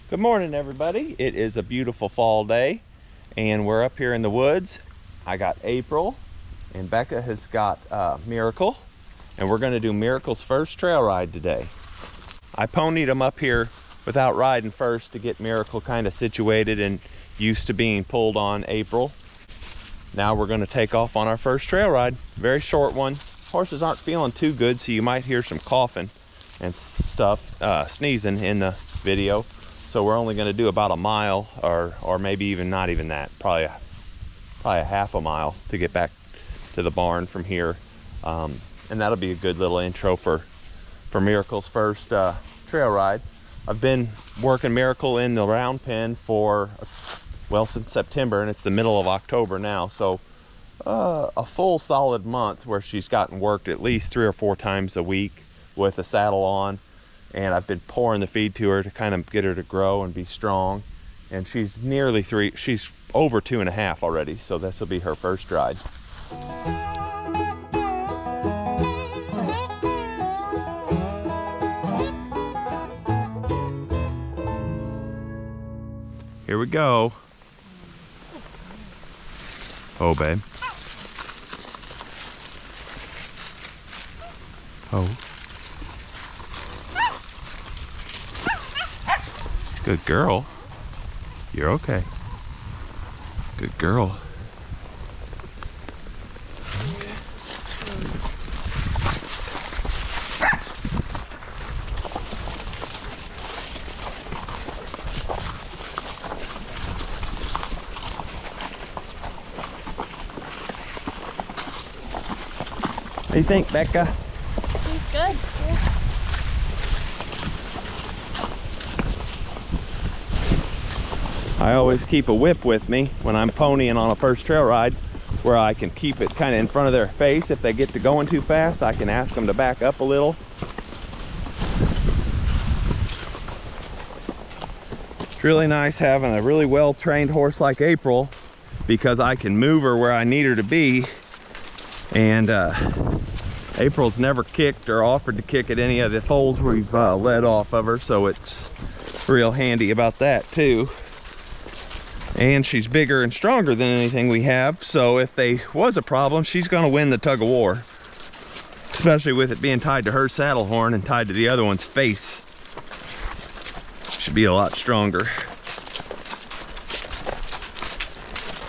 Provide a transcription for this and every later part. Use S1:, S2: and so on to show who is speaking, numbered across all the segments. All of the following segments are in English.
S1: Good morning, everybody. It is a beautiful fall day and we're up here in the woods. I got April and Becca has got Miracle, and we're going to do Miracle's first trail ride today. I ponied them up here without riding first to get Miracle kind of situated and used to being pulled on April. Now we're going to take off on our first trail ride. Very short one. Horses aren't feeling too good, so you might hear some coughing and stuff, sneezing in the video. So we're only going to do about a mile, or maybe even not even that, probably a half a mile to get back to the barn from here. And that'll be a good little intro for Miracle's first trail ride. I've been working Miracle in the round pen for, well, since September, and it's the middle of October now. So a full solid month where she's gotten worked at least 3 or 4 times a week with a saddle on. And I've been pouring the feed to her to kind of get her to grow and be strong. And she's nearly 3, she's over 2.5 already. So this will be her first ride. Here we go. Oh, babe. Oh. Good girl. You're okay. Good girl. Okay. What do you think, Becca?
S2: He's good. Yeah.
S1: I always keep a whip with me when I'm ponying on a first trail ride, where I can keep it kind of in front of their face. If they get to going too fast, I can ask them to back up a little. It's really nice having a really well-trained horse like April, because I can move her where I need her to be. And April's never kicked or offered to kick at any of the foals we've led off of her, so it's real handy about that too. And she's bigger and stronger than anything we have, so if there was a problem, she's going to win the tug of war. Especially with it being tied to her saddle horn and tied to the other one's face. Should be a lot stronger.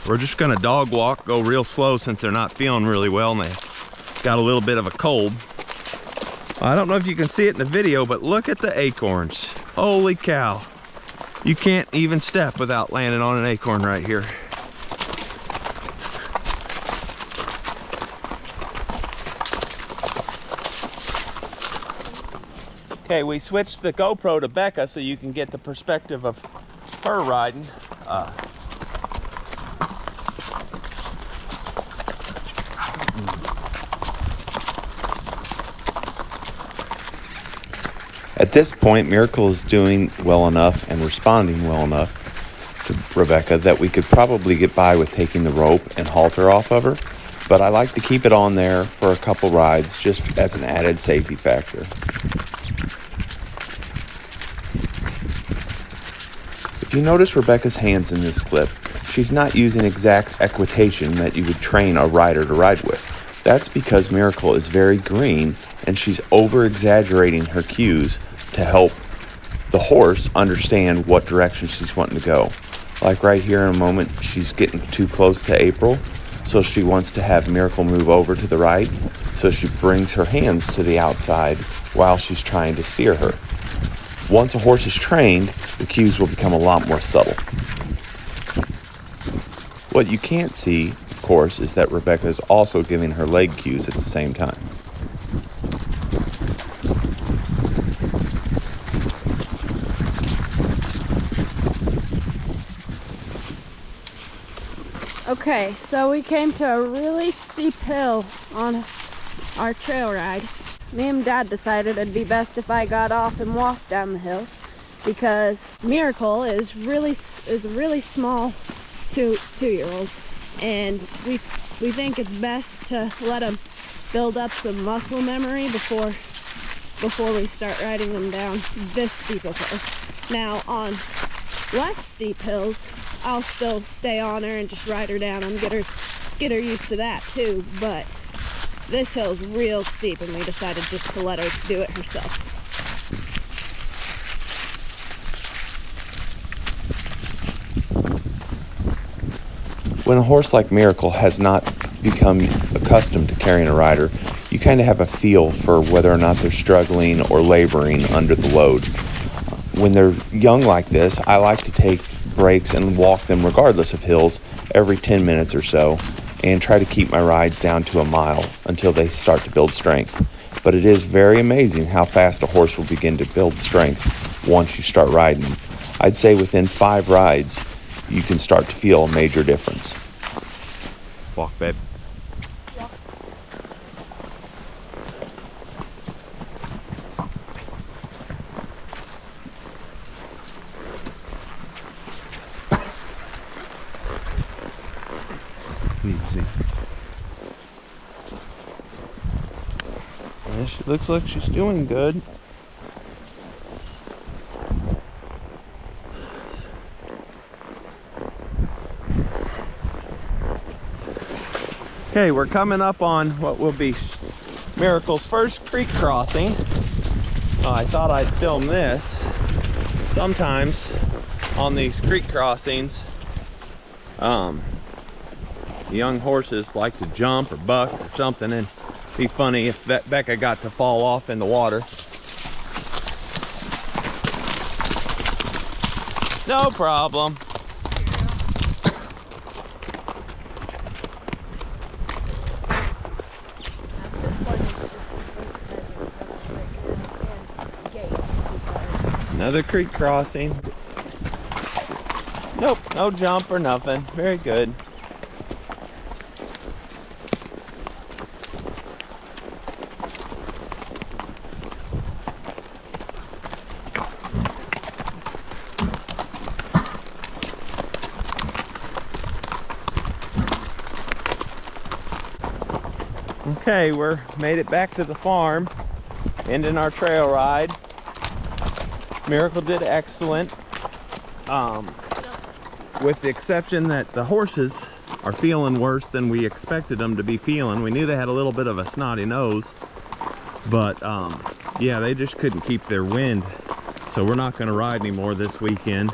S1: We're just going to dog walk, go real slow since they're not feeling really well and they got a little bit of a cold. I don't know if you can see it in the video, but look at the acorns. Holy cow. You can't even step without landing on an acorn right here. Okay, we switched the GoPro to Becca so you can get the perspective of her riding. At this point, Miracle is doing well enough and responding well enough to Rebekah that we could probably get by with taking the rope and halter off of her, but I like to keep it on there for a couple rides just as an added safety factor. If you notice Rebekah's hands in this clip, she's not using exact equitation that you would train a rider to ride with. That's because Miracle is very green and she's over-exaggerating her cues to help the horse understand what direction she's wanting to go. Like right here in a moment, she's getting too close to April, so she wants to have Miracle move over to the right, so she brings her hands to the outside while she's trying to steer her. Once a horse is trained, the cues will become a lot more subtle. What you can't see, of course, is that Rebekah is also giving her leg cues at the same time.
S2: Okay, so we came to a really steep hill on our trail ride. Me and Dad decided it'd be best if I got off and walked down the hill, because Miracle is a really small two-year-old, and we think it's best to let him build up some muscle memory before we start riding them down this steep of hills. Now on less steep hills, I'll still stay on her and just ride her down and get her used to that too. But this hill's real steep and we decided just to let her do it herself.
S1: When a horse like Miracle has not become accustomed to carrying a rider, you kind of have a feel for whether or not they're struggling or laboring under the load. When they're young like this, I like to take breaks and walk them regardless of hills every 10 minutes or so and try to keep my rides down to a mile until they start to build strength. But it is very amazing how fast a horse will begin to build strength once you start riding. I'd say within 5 rides, you can start to feel a major difference. Walk, babe.
S2: Walk.
S1: Easy. Well, she looks like she's doing good. Okay, we're coming up on what will be Miracle's first creek crossing. I thought I'd film this. Sometimes on these creek crossings, young horses like to jump or buck or something, and it'd be funny if Becca got to fall off in the water. No problem. Another creek crossing. Nope, no jump or nothing. Very good. Okay, we're made it back to the farm, ending our trail ride. Miracle did excellent, with the exception that the horses are feeling worse than we expected them to be feeling. We knew they had a little bit of a snotty nose, but yeah, they just couldn't keep their wind. So we're not going to ride anymore this weekend.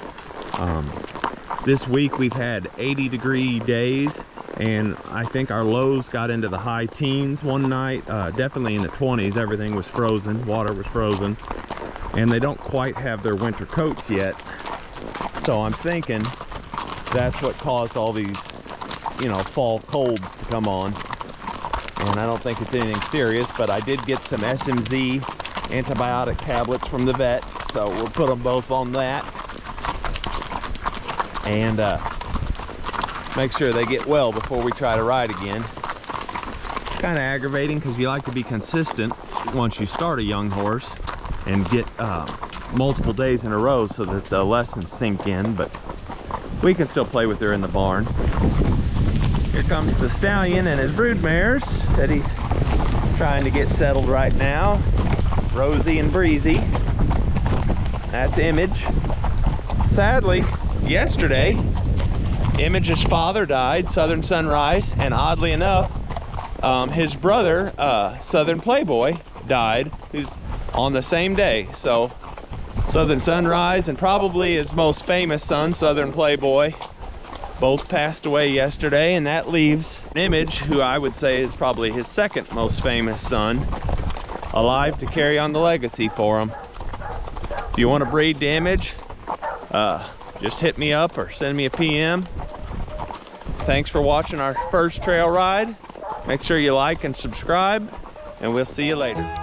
S1: This week we've had 80-degree days, and I think our lows got into the high teens one night, definitely in the 20s. Everything was frozen, water was frozen. And they don't quite have their winter coats yet. So I'm thinking that's what caused all these, fall colds to come on. And I don't think it's anything serious, but I did get some SMZ antibiotic tablets from the vet, so we'll put them both on that. And make sure they get well before we try to ride again. Kind of aggravating because you like to be consistent once you start a young horse and get multiple days in a row so that the lessons sink in, but we can still play with her in the barn. Here comes the stallion and his brood mares that he's trying to get settled right now. Rosie and Breezy. That's Image. Sadly, yesterday, Image's father died, Southern Sunrise, and oddly enough, his brother, Southern Playboy, died, who's on the same day. So Southern Sunrise and probably his most famous son, Southern Playboy, both passed away yesterday, and that leaves Image, who I would say is probably his second most famous son, alive to carry on the legacy for him. If you want to breed to Image, just hit me up or send me a PM. Thanks for watching our first trail ride. Make sure you like and subscribe, and we'll see you later.